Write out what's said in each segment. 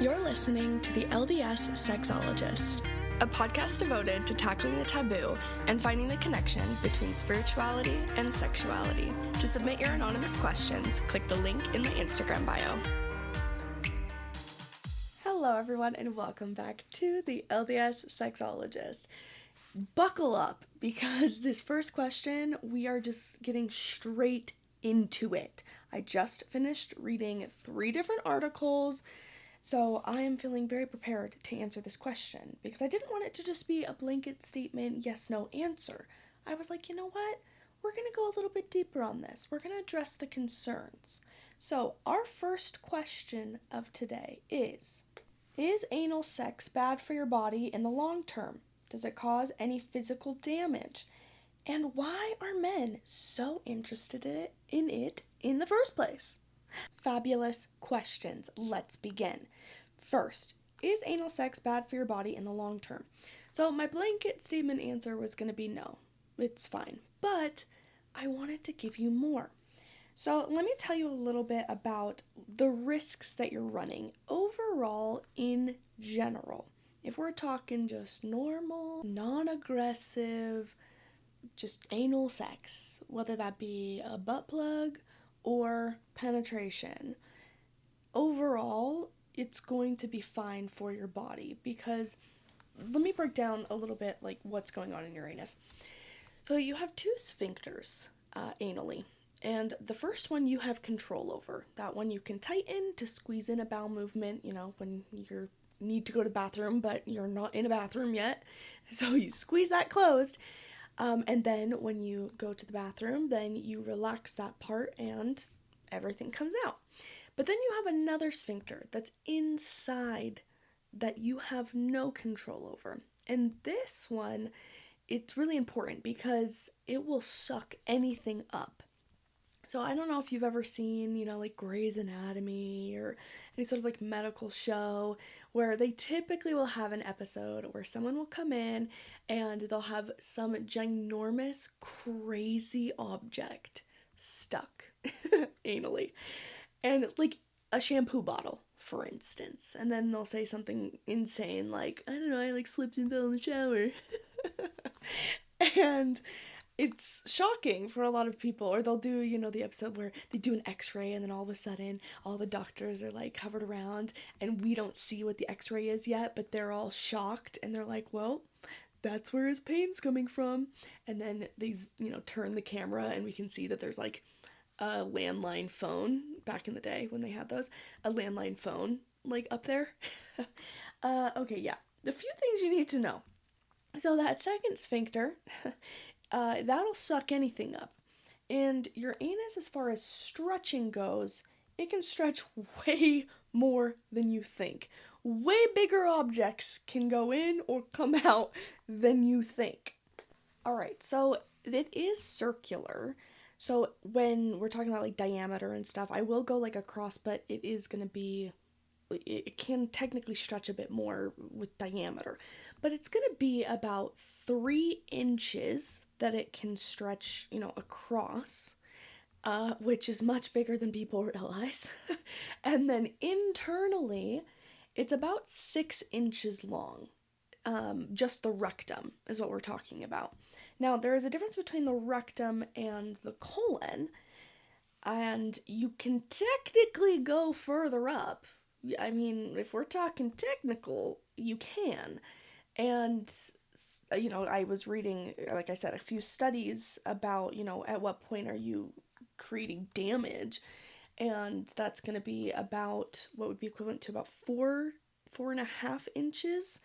You're listening to the LDS Sexologist, a podcast devoted to tackling the taboo and finding the connection between spirituality and sexuality. To submit your anonymous questions, click the link in my Instagram bio. Hello everyone and welcome back to the LDS Sexologist. Buckle up, because this first question, we are just getting straight into it. I just finished reading 3 different articles, so I am feeling very prepared to answer this question, because I didn't want it to just be a blanket statement, yes, no answer. I was like, you know what? We're going to go a little bit deeper on this. We're going to address the concerns. So our first question of today is anal sex bad for your body in the long term? Does it cause any physical damage? And why are men so interested in it in the first place? Fabulous questions. Let's begin. First, is anal sex bad for your body in the long term? So my blanket statement answer was going to be no. It's fine. But I wanted to give you more. So let me tell you a little bit about the risks that you're running overall in general. If we're talking just normal, non-aggressive, just anal sex, whether that be a butt plug or penetration, overall, it's going to be fine for your body, because let me break down a little bit like what's going on in your anus. So you have 2 sphincters anally, and the first one you have control over. That one you can tighten to squeeze in a bowel movement, when you need to go to the bathroom, but you're not in a bathroom yet. So you squeeze that closed. And then when you go to the bathroom, then you relax that part and everything comes out. But then you have another sphincter that's inside that you have no control over. And this one, it's really important because it will suck anything up. So I don't know if you've ever seen, like Grey's Anatomy or any sort of like medical show where they typically will have an episode where someone will come in and they'll have some ginormous, crazy object stuck anally. And like a shampoo bottle, for instance. And then they'll say something insane like, I don't know, I like slipped and fell in the shower. And it's shocking for a lot of people. Or they'll do, the episode where they do an x-ray and then all of a sudden all the doctors are like covered around and we don't see what the x-ray is yet, but they're all shocked and they're like, well, that's where his pain's coming from. And then they, turn the camera and we can see that there's like a landline phone, back in the day when they had those, a landline phone like up there. Okay, yeah. A few things you need to know. So that second sphincter, that'll suck anything up. And your anus, as far as stretching goes, it can stretch way more than you think. Way bigger objects can go in or come out than you think. Alright, so it is circular. So when we're talking about like diameter and stuff, I will go like across, but it is going to be, it can technically stretch a bit more with diameter. But it's going to be about 3 inches that it can stretch, across, which is much bigger than people realize. And then internally, it's about 6 inches long. Just the rectum is what we're talking about. Now, there is a difference between the rectum and the colon, and you can technically go further up. I mean, if we're talking technical, you can. And, I was reading, like I said, a few studies about, at what point are you creating damage, and that's going to be about what would be equivalent to about 4.5 inches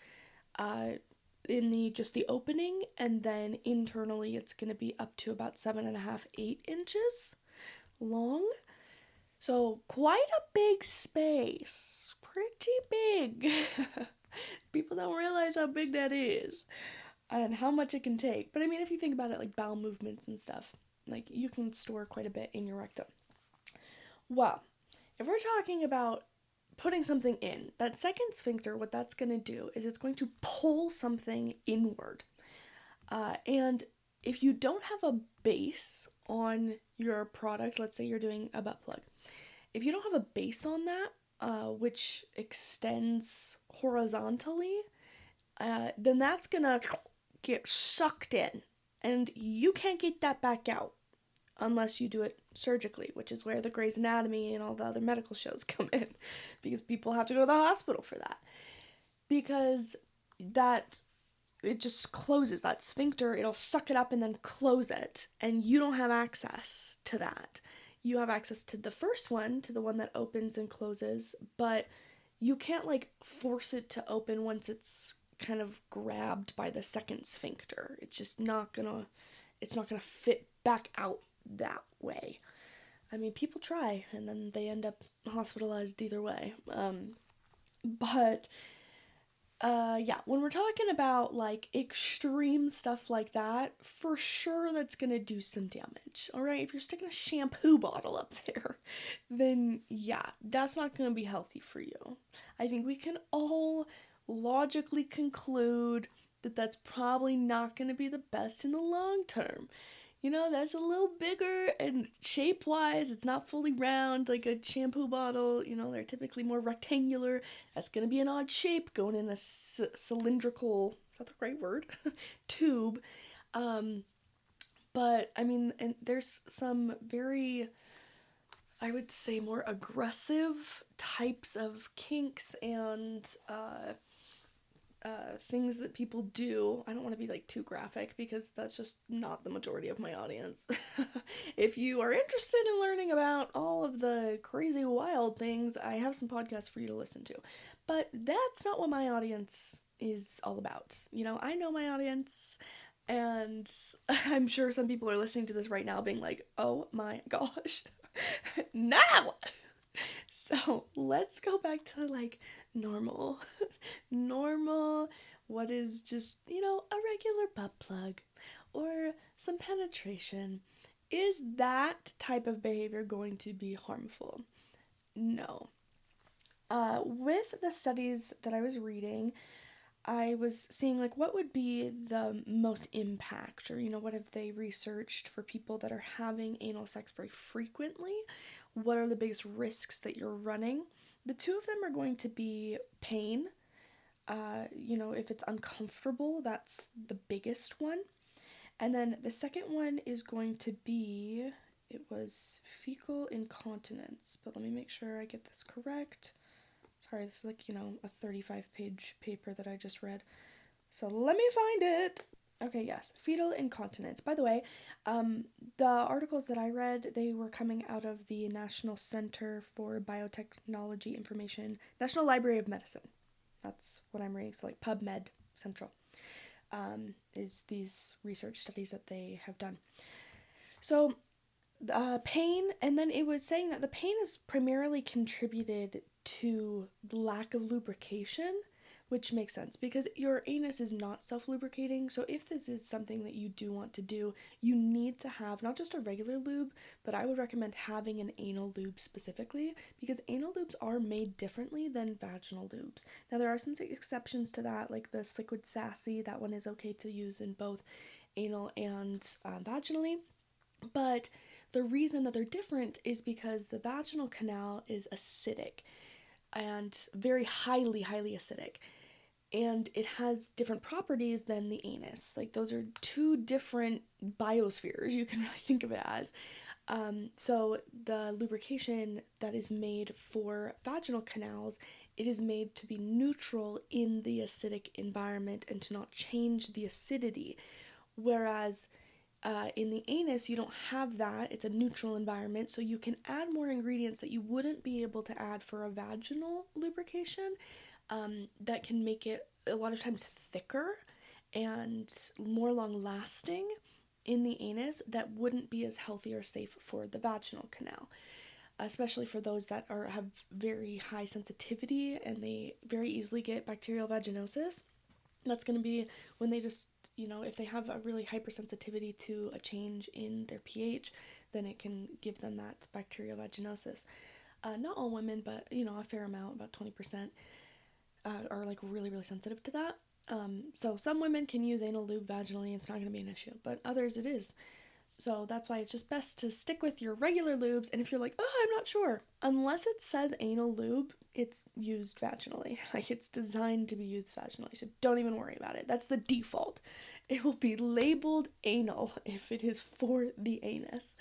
in the opening, and then internally it's going to be up to about 7.5, 8 inches long. So quite a big space, pretty big. People don't realize how big that is and how much it can take. But I mean, if you think about it, like bowel movements and stuff, like you can store quite a bit in your rectum. Well, if we're talking about putting something in, that second sphincter, what that's going to do is it's going to pull something inward. And if you don't have a base on your product, let's say you're doing a butt plug, if you don't have a base on that, which extends horizontally, then that's gonna get sucked in, and you can't get that back out unless you do it surgically, which is where the Grey's Anatomy and all the other medical shows come in, because people have to go to the hospital for that. Because that it just closes that sphincter, it'll suck it up and then close it, and you don't have access to that. You have access to the first one, to the one that opens and closes, but you can't like force it to open once it's kind of grabbed by the second sphincter. It's not gonna fit back out that way. I mean, people try and then they end up hospitalized either way. But yeah, when we're talking about like extreme stuff like that, for sure that's gonna do some damage. All right, if you're sticking a shampoo bottle up there, then yeah, that's not gonna be healthy for you. I think we can all logically conclude that that's probably not gonna be the best in the long term. That's a little bigger, and shape wise, it's not fully round like a shampoo bottle. They're typically more rectangular. That's going to be an odd shape going in a cylindrical, is that the right word? Tube. Um, but I mean, and there's some very, I would say, more aggressive types of kinks and things that people do. I don't want to be like too graphic because that's just not the majority of my audience. If you are interested in learning about all of the crazy wild things, I have some podcasts for you to listen to. But that's not what my audience is all about. I know my audience, and I'm sure some people are listening to this right now being like, oh my gosh, no! So let's go back to like normal. Normal, what is just, a regular butt plug or some penetration. Is that type of behavior going to be harmful? No. With the studies that I was reading, I was seeing like what would be the most impact, or what have they researched for people that are having anal sex very frequently? What are the biggest risks that you're running? The two of them are going to be pain. If it's uncomfortable, that's the biggest one. And then the second one is going to be, it was fecal incontinence, but let me make sure I get this correct. Sorry, this is like, a 35-page paper that I just read. So let me find it. Okay, yes, fetal incontinence. By the way, the articles that I read, they were coming out of the National Center for Biotechnology Information, National Library of Medicine. That's what I'm reading, so like PubMed Central is these research studies that they have done. So pain, and then it was saying that the pain is primarily contributed to the lack of lubrication, which makes sense because your anus is not self-lubricating. So if this is something that you do want to do, you need to have not just a regular lube, but I would recommend having an anal lube specifically, because anal lubes are made differently than vaginal lubes. Now there are some exceptions to that, like the Liquid Sassy. That one is okay to use in both anal and vaginally, but the reason that they're different is because the vaginal canal is acidic and very highly, highly acidic. And it has different properties than the anus. Like, those are two different biospheres, you can really think of it as. So the lubrication that is made for vaginal canals, it is made to be neutral in the acidic environment and to not change the acidity. Whereas in the anus, you don't have that. It's a neutral environment, so you can add more ingredients that you wouldn't be able to add for a vaginal lubrication, that can make it a lot of times thicker and more long lasting in the anus, that wouldn't be as healthy or safe for the vaginal canal, especially for those that have very high sensitivity and they very easily get bacterial vaginosis. That's going to be when they just, if they have a really hypersensitivity to a change in their pH, then it can give them that bacterial vaginosis. Not all women, but, a fair amount, about 20%, are like really, really sensitive to that. So some women can use anal lube vaginally, it's not going to be an issue, but others it is. So that's why it's just best to stick with your regular lubes. And if you're like, oh, I'm not sure, unless it says anal lube, it's used vaginally. Like, it's designed to be used vaginally. So don't even worry about it. That's the default. It will be labeled anal if it is for the anus.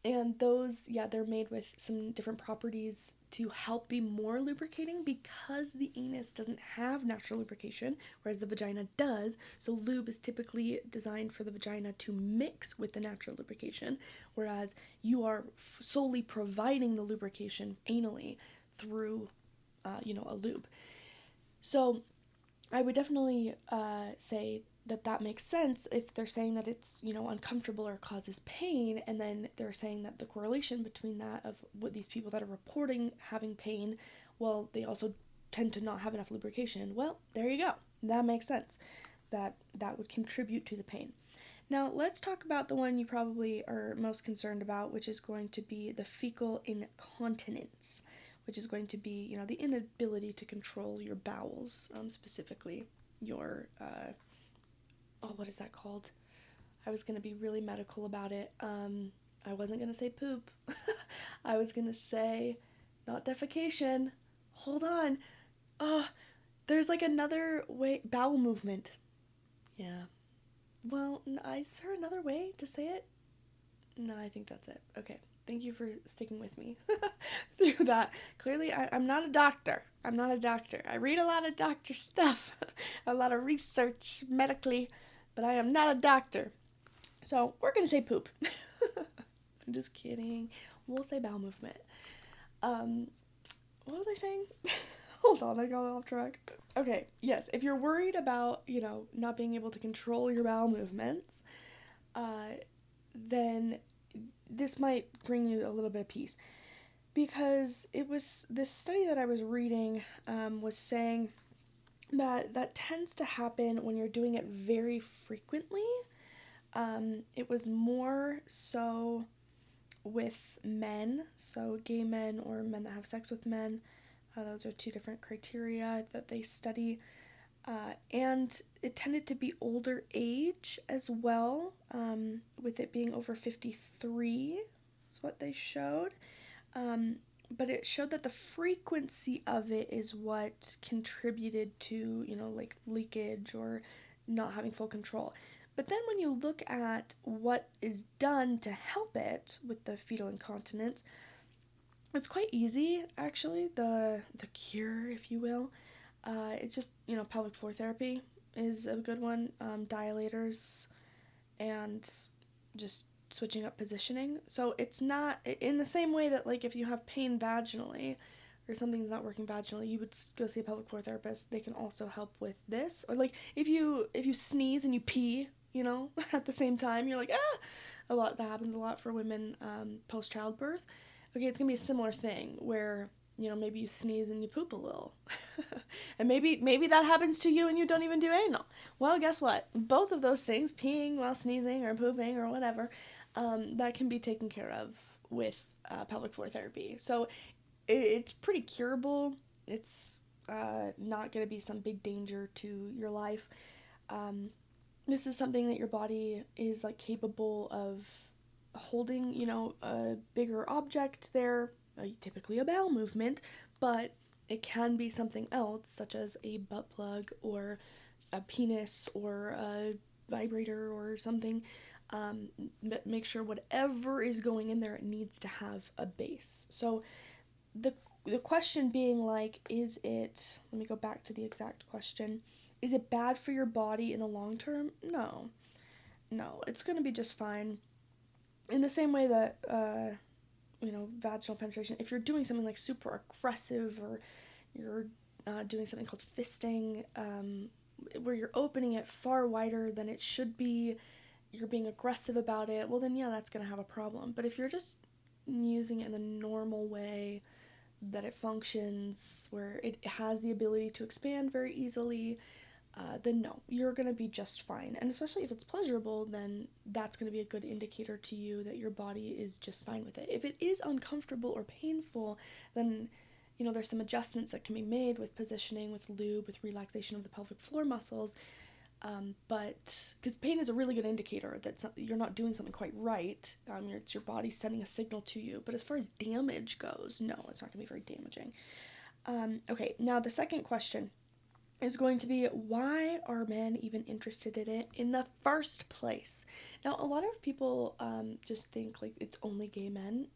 And those, yeah, they're made with some different properties to help be more lubricating because the anus doesn't have natural lubrication, whereas the vagina does. So lube is typically designed for the vagina to mix with the natural lubrication, whereas you are solely providing the lubrication anally through, a lube. So I would definitely say that makes sense if they're saying that it's, uncomfortable or causes pain, and then they're saying that the correlation between that of what these people that are reporting having pain, well, they also tend to not have enough lubrication. Well, there you go. That makes sense. That would contribute to the pain. Now, let's talk about the one you probably are most concerned about, which is going to be the fecal incontinence, which is going to be, the inability to control your bowels, specifically your, what is that called? I was going to be really medical about it. I wasn't going to say poop. I was going to say, not defecation. Hold on. There's like another way, bowel movement. Yeah. Well, is there another way to say it? No, I think that's it. Okay. Thank you for sticking with me through that. Clearly, I'm not a doctor. I'm not a doctor. I read a lot of doctor stuff, a lot of research medically, but I am not a doctor. So we're going to say poop. I'm just kidding. We'll say bowel movement. What was I saying? Hold on, I got off track. Okay, yes, if you're worried about, not being able to control your bowel movements, then this might bring you a little bit of peace. Because it was, this study that I was reading was saying that tends to happen when you're doing it very frequently. It was more so with men, so gay men or men that have sex with men. Those are two different criteria that they study. And it tended to be older age as well, with it being over 53 is what they showed. But it showed that the frequency of it is what contributed to, like leakage or not having full control. But then when you look at what is done to help it with the fetal incontinence, it's quite easy, actually, the cure, if you will. It's just, pelvic floor therapy is a good one, dilators, and just switching up positioning. So it's not, in the same way that, like, if you have pain vaginally, or something's not working vaginally, you would go see a pelvic floor therapist. They can also help with this. Or, like, if you sneeze and you pee, at the same time, you're like, that happens a lot for women post-childbirth. Okay, it's gonna be a similar thing where, maybe you sneeze and you poop a little. And maybe that happens to you and you don't even do anal. Well, guess what? Both of those things, peeing while sneezing or pooping or whatever, that can be taken care of with pelvic floor therapy. So it's pretty curable. It's not going to be some big danger to your life. This is something that your body is like capable of holding, a bigger object there, typically a bowel movement, but it can be something else, such as a butt plug or a penis or a vibrator or something. Make sure whatever is going in there, it needs to have a base. So the question being like, is it, let me go back to the exact question, is it bad for your body in the long term? No, it's going to be just fine. In the same way that, vaginal penetration, if you're doing something like super aggressive or you're doing something called fisting, where you're opening it far wider than it should be, you're being aggressive about it, well then, yeah, that's going to have a problem. But if you're just using it in the normal way that it functions, where it has the ability to expand very easily, then no, you're going to be just fine. And especially if it's pleasurable, then that's going to be a good indicator to you that your body is just fine with it. If it is uncomfortable or painful, then, there's some adjustments that can be made with positioning, with lube, with relaxation of the pelvic floor muscles. But because pain is a really good indicator that you're not doing something quite right. It's your body sending a signal to you. But as far as damage goes, no, it's not going to be very damaging. Okay, now the second question is going to be, why are men even interested in it in the first place? Now, a lot of people just think like it's only gay men.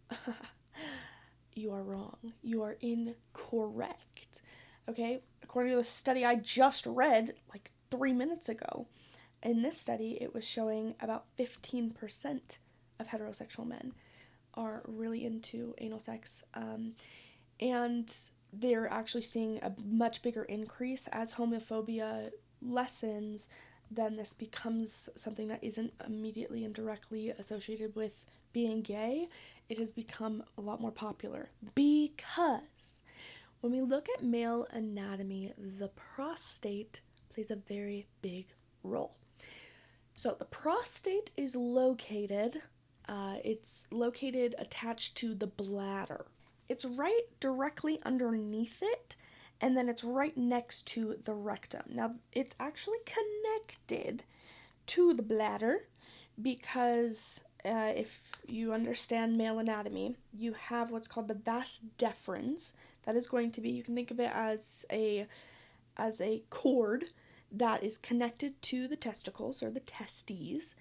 You are wrong. You are incorrect. Okay, according to the study I just read like 3 minutes ago, in this study it was showing about 15% of heterosexual men are really into anal sex, and they're actually seeing a much bigger increase as homophobia lessens. Then this becomes something that isn't immediately and directly associated with being gay. It has become a lot more popular because when we look at male anatomy, the prostate plays a very big role. So the prostate is located, it's located attached to the bladder. It's right directly underneath it, and then it's right next to the rectum. Now, it's actually connected to the bladder because if you understand male anatomy, you have what's called the vas deferens. That is going to be, you can think of it as a cord that is connected to the testicles or the testes.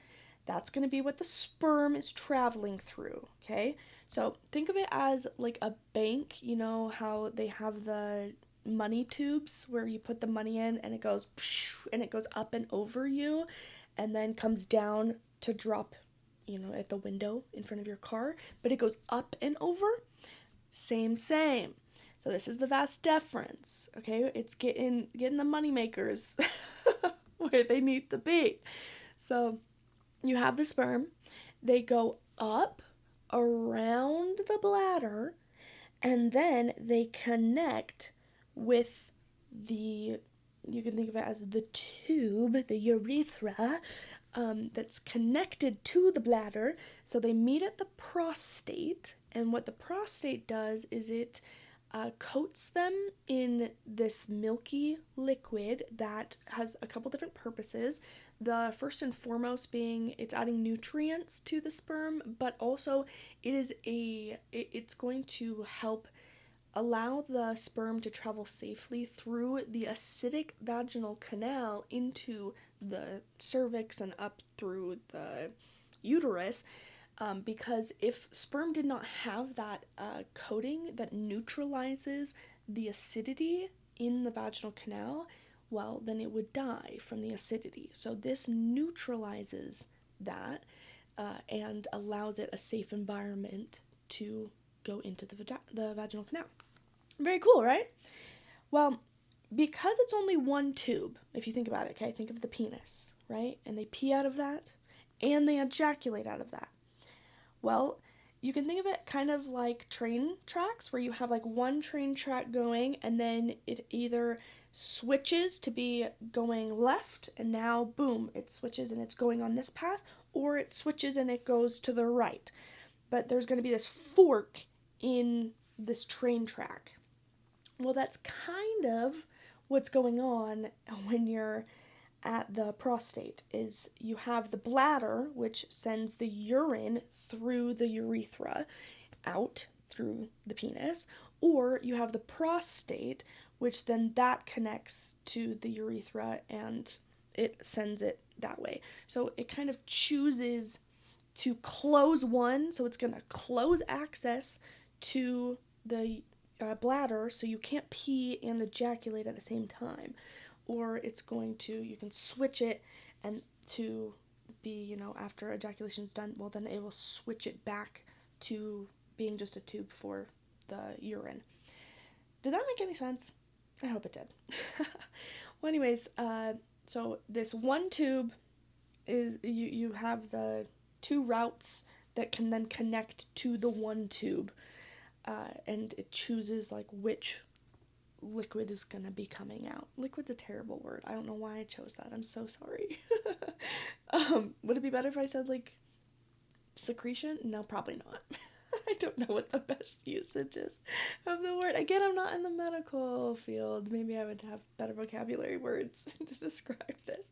That's going to be what the sperm is traveling through, okay? So think of it as like a bank. You know how they have the money tubes where you put the money in and it goes up and over you and then comes down to drop, at the window in front of your car, but it goes up and over? Same. So this is the vas deferens, okay? It's getting the money makers where they need to be. So you have the sperm, they go up around the bladder, and then they connect with you can think of it as the tube, the urethra, that's connected to the bladder. So they meet at the prostate, and what the prostate does is it coats them in this milky liquid that has a couple different purposes. The first and foremost being it's adding nutrients to the sperm, but also it's going to help allow the sperm to travel safely through the acidic vaginal canal into the cervix and up through the uterus. Because if sperm did not have that coating that neutralizes the acidity in the vaginal canal, well, then it would die from the acidity. So this neutralizes that and allows it a safe environment to go into the vaginal canal. Very cool, right? Well, because it's only one tube, if you think about it, okay, think of the penis, right? And they pee out of that and they ejaculate out of that. Well, you can think of it kind of like train tracks where you have like one train track going and then it either switches to be going left and now boom, it switches and it's going on this path, or it switches and it goes to the right. But there's going to be this fork in this train track. Well, that's kind of what's going on when you're at the prostate. Is you have the bladder, which sends the urine through the urethra out through the penis, or you have the prostate, which then that connects to the urethra and it sends it that way. So it kind of chooses to close one, so it's going to close access to the bladder so you can't pee and ejaculate at the same time, or it's going to, you can switch it and to be, after ejaculation's done, well then it will switch it back to being just a tube for the urine. Did that make any sense? I hope it did. Well, anyways, so this one tube is, you have the two routes that can then connect to the one tube, and it chooses like which liquid is gonna be coming out. Liquid's a terrible word. I don't know why I chose that. I'm so sorry. Would it be better if I said like secretion? No, probably not. I don't know what the best usage is of the word. Again, I'm not in the medical field. Maybe I would have better vocabulary words to describe this.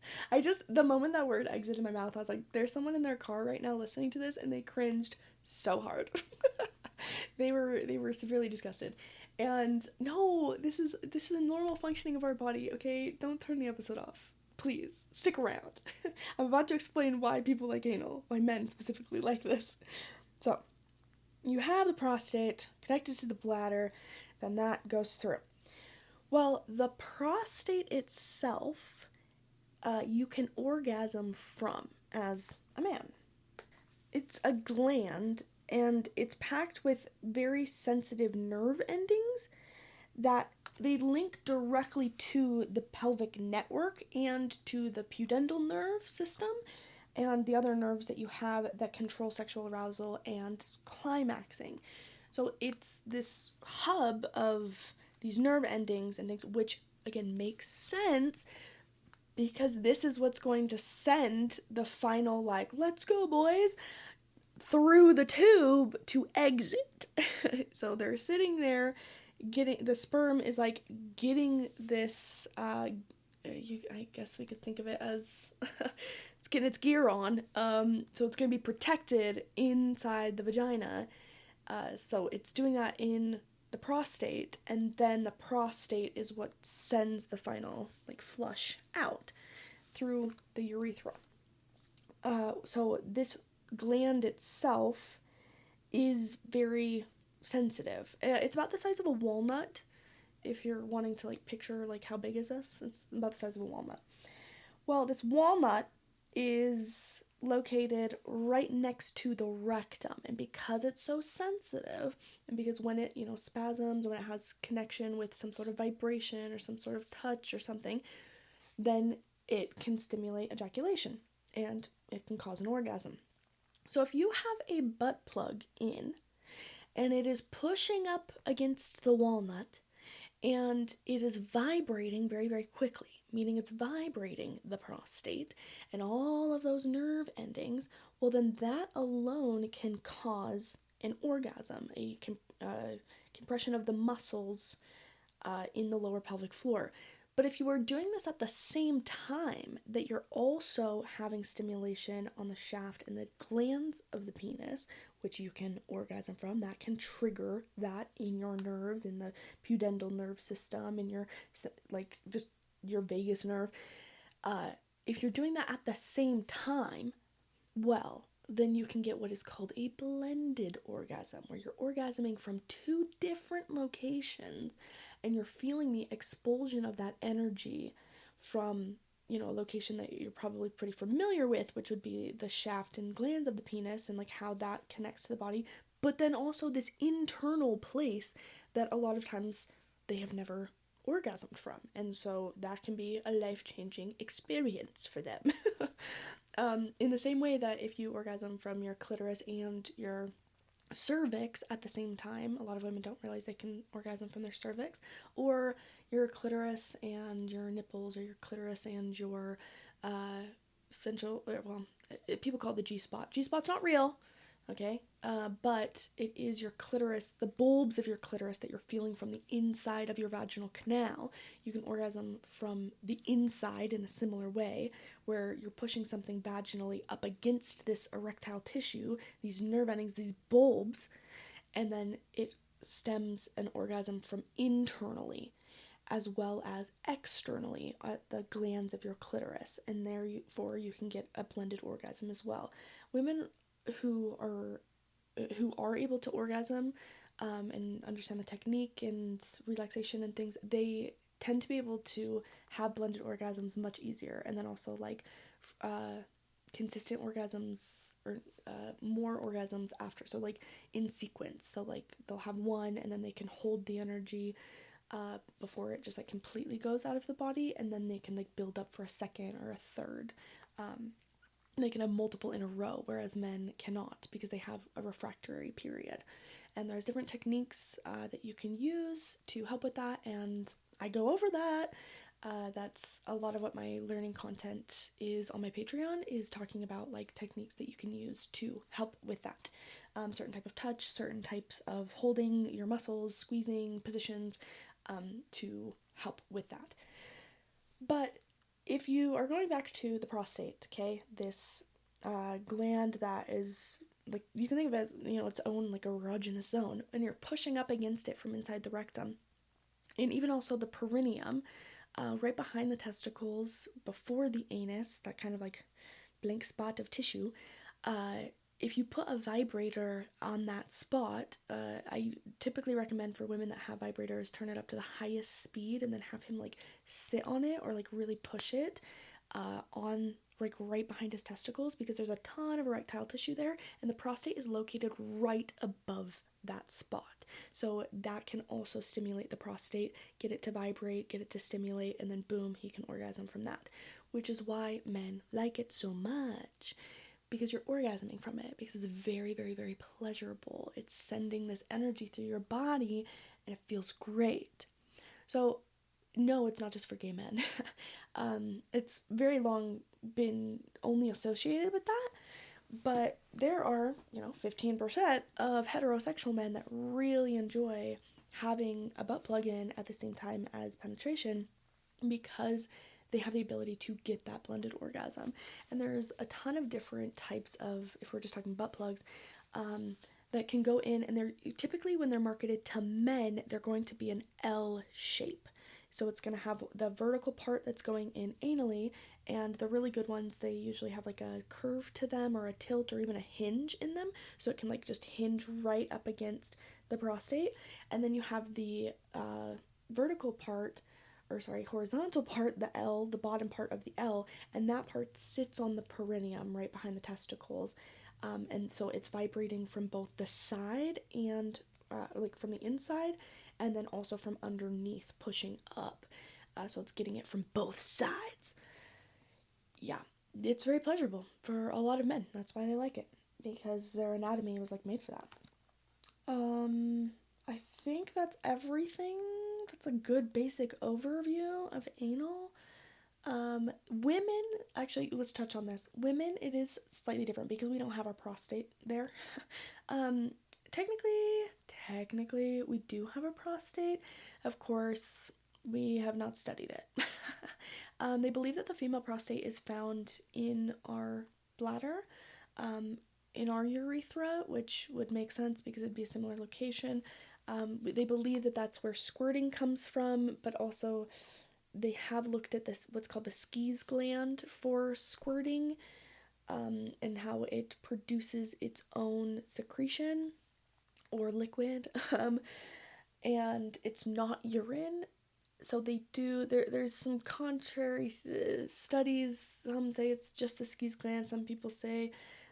The moment that word exited my mouth, I was like, there's someone in their car right now listening to this, and they cringed so hard. They were severely disgusted. And no, this is a normal functioning of our body, okay? Don't turn the episode off. Please, stick around. I'm about to explain why people like anal, why men specifically like this. So, you have the prostate connected to the bladder, then that goes through. Well, the prostate itself, you can orgasm from as a man. It's a gland, and it's packed with very sensitive nerve endings that they link directly to the pelvic network and to the pudendal nerve system and the other nerves that you have that control sexual arousal and climaxing. So it's this hub of these nerve endings and things, which again makes sense because this is what's going to send the final, like, let's go, boys, through the tube to exit. So they're sitting there the sperm is like getting this, I guess we could think of it as it's getting its gear on, so it's going to be protected inside the vagina, so it's doing that in the prostate, and then the prostate is what sends the final, like, flush out through the urethra. So this gland itself is very sensitive. It's about the size of a walnut. If you're wanting to, like, picture, like, how big is this? It's about the size of a walnut. Well, this walnut is located right next to the rectum, and because it's so sensitive, and because when it, spasms, when it has connection with some sort of vibration or some sort of touch or something, then it can stimulate ejaculation, and it can cause an orgasm. So if you have a butt plug in, and it is pushing up against the walnut, and it is vibrating very, very quickly, meaning it's vibrating the prostate and all of those nerve endings, well, then that alone can cause an orgasm, a compression of the muscles in the lower pelvic floor. But if you are doing this at the same time that you're also having stimulation on the shaft and the glands of the penis, which you can orgasm from, that can trigger that in your nerves, in the pudendal nerve system, in your, like, just your vagus nerve. If you're doing that at the same time, well, then you can get what is called a blended orgasm, where you're orgasming from two different locations, and you're feeling the expulsion of that energy from, a location that you're probably pretty familiar with, which would be the shaft and glands of the penis, and, like, how that connects to the body, but then also this internal place that a lot of times they have never orgasmed from, and so that can be a life-changing experience for them. In the same way that if you orgasm from your clitoris and your cervix at the same time, a lot of women don't realize they can orgasm from their cervix, or your clitoris and your nipples, or your clitoris and your people call it the G-spot. G-spot's not real, okay? But it is your clitoris, the bulbs of your clitoris that you're feeling from the inside of your vaginal canal. You can orgasm from the inside in a similar way, where you're pushing something vaginally up against this erectile tissue, these nerve endings, these bulbs, and then it stems an orgasm from internally as well as externally at the glands of your clitoris, and therefore you can get a blended orgasm as well. Women who are able to orgasm and understand the technique and relaxation and things, they tend to be able to have blended orgasms much easier, and then also, like, consistent orgasms, or more orgasms after, so, like, in sequence. So, like, they'll have one, and then they can hold the energy before it just, like, completely goes out of the body, and then they can, like, build up for a second or a third. They can have multiple in a row, whereas men cannot, because they have a refractory period. And there's different techniques that you can use to help with that, and I go over that. That's a lot of what my learning content is on my Patreon, is talking about, like, techniques that you can use to help with that. certain type of touch, certain types of holding your muscles, squeezing positions, to help with that. But if you are going back to the prostate, okay, this gland that is like, you can think of it as, its own like erogenous zone, and you're pushing up against it from inside the rectum, and even also the perineum, right behind the testicles, before the anus, that kind of like blank spot of tissue. If you put a vibrator on that spot, I typically recommend for women that have vibrators, turn it up to the highest speed and then have him like sit on it or like really push it on like right behind his testicles, because there's a ton of erectile tissue there, and the prostate is located right above that spot. So that can also stimulate the prostate, get it to vibrate, get it to stimulate, and then boom, he can orgasm from that, which is why men like it so much, because you're orgasming from it, because it's very, very, very pleasurable. It's sending this energy through your body and it feels great. So no, it's not just for gay men. It's very long been only associated with that, but there are, 15% of heterosexual men that really enjoy having a butt plug in at the same time as penetration, because they have the ability to get that blended orgasm. And there's a ton of different types of, if we're just talking butt plugs, that can go in, and they're typically, when they're marketed to men, they're going to be an L shape. So it's going to have the vertical part that's going in anally, and the really good ones, they usually have like a curve to them or a tilt or even a hinge in them, so it can like just hinge right up against the prostate. And then you have the horizontal part, the L, the bottom part of the L, and that part sits on the perineum right behind the testicles. And so it's vibrating from both the side and like from the inside, and then also from underneath, pushing up. So it's getting it from both sides. Yeah, it's very pleasurable for a lot of men. That's why they like it, because their anatomy was like made for that. I think that's everything. That's a good basic overview of anal. Women, actually, let's touch on this. Women, it is slightly different because we don't have our prostate there. Technically, we do have a prostate. Of course, we have not studied it. They believe that the female prostate is found in our bladder, in our urethra, which would make sense because it'd be a similar location. They believe that that's where squirting comes from, but also they have looked at this, what's called the Skees gland, for squirting, and how it produces its own secretion or liquid, and it's not urine. So they do, there's some contrary studies. Some say it's just the Skees gland. Some people say,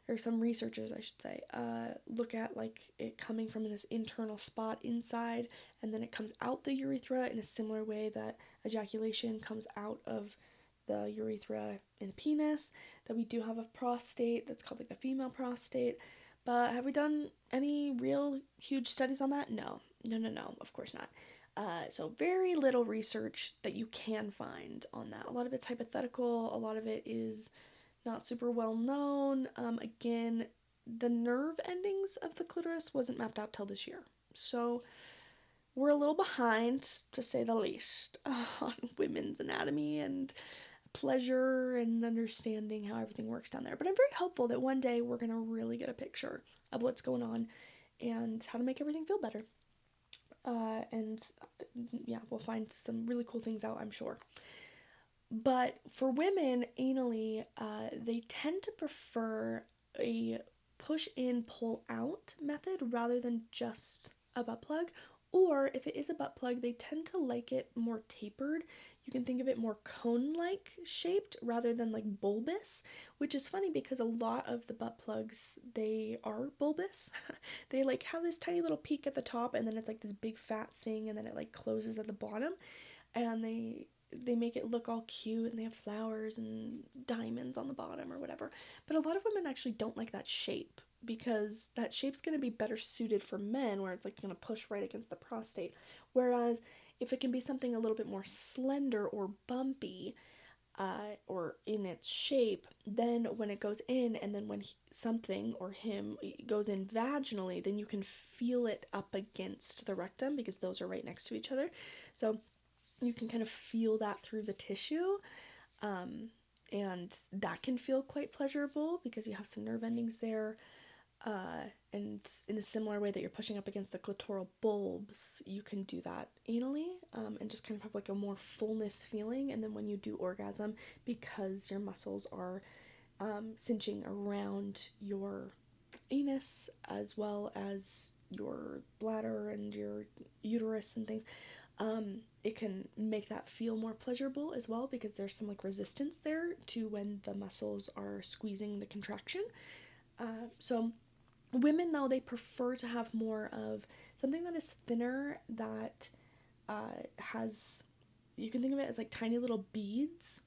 or some researchers I should say, look at like it coming from this internal spot inside, and then it comes out the urethra in a similar way that ejaculation comes out of the urethra in the penis. That we do have a prostate that's called like the female prostate. But have we done any real huge studies on that? No, of course not. So very little research that you can find on that. A lot of it's hypothetical, a lot of it is not super well known. Again, the nerve endings of the clitoris wasn't mapped out till this year. So we're a little behind, to say the least, on women's anatomy and pleasure and understanding how everything works down there. But I'm very hopeful that one day we're going to really get a picture of what's going on and how to make everything feel better. And yeah, we'll find some really cool things out, I'm sure. But for women, anally, they tend to prefer a push in, pull out method rather than just a butt plug. Or if it is a butt plug, they tend to like it more tapered. You can think of it more cone-like shaped rather than like bulbous, which is funny because a lot of the butt plugs, they are bulbous. They like have this tiny little peak at the top, and then it's like this big fat thing, and then it like closes at the bottom, and they make it look all cute, and they have flowers and diamonds on the bottom or whatever. But a lot of women actually don't like that shape, because that shape's going to be better suited for men, where it's like going to push right against the prostate. Whereas if it can be something a little bit more slender or bumpy, or in its shape, then when it goes in, and then when something or him goes in vaginally, then you can feel it up against the rectum because those are right next to each other. So you can kind of feel that through the tissue. And that can feel quite pleasurable because you have some nerve endings there. And in a similar way that you're pushing up against the clitoral bulbs, you can do that anally, and just kind of have like a more fullness feeling. And then when you do orgasm, because your muscles are cinching around your anus as well as your bladder and your uterus and things, it can make that feel more pleasurable as well because there's some like resistance there to when the muscles are squeezing the contraction. So women, though, they prefer to have more of something that is thinner, that has, you can think of it as like tiny little beads,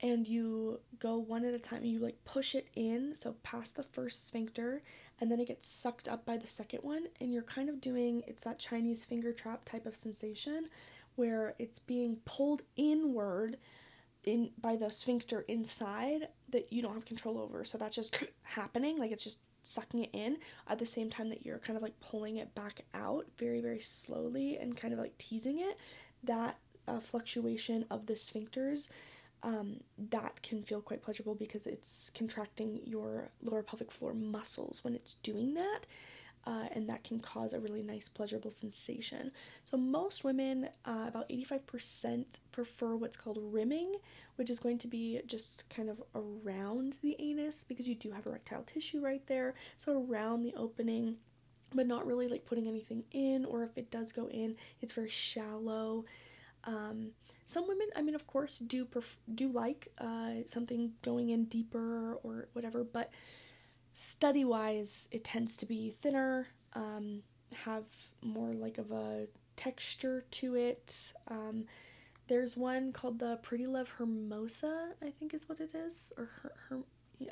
and you go one at a time and you like push it in, so past the first sphincter, and then it gets sucked up by the second one, and you're kind of doing, it's that Chinese finger trap type of sensation where it's being pulled inward in by the sphincter inside that you don't have control over. So that's just happening, like it's just sucking it in at the same time that you're kind of like pulling it back out very, very slowly and kind of like teasing it. That fluctuation of the sphincters, that can feel quite pleasurable because it's contracting your lower pelvic floor muscles when it's doing that. And that can cause a really nice pleasurable sensation. So most women, about 85%, prefer what's called rimming, which is going to be just kind of around the anus because you do have erectile tissue right there, so around the opening, but not really like putting anything in, or if it does go in, it's very shallow. Some women, I mean, of course, do like something going in deeper or whatever, but study-wise, it tends to be thinner, have more like of a texture to it. There's one called the Pretty Love Hermosa, I think is what it is, or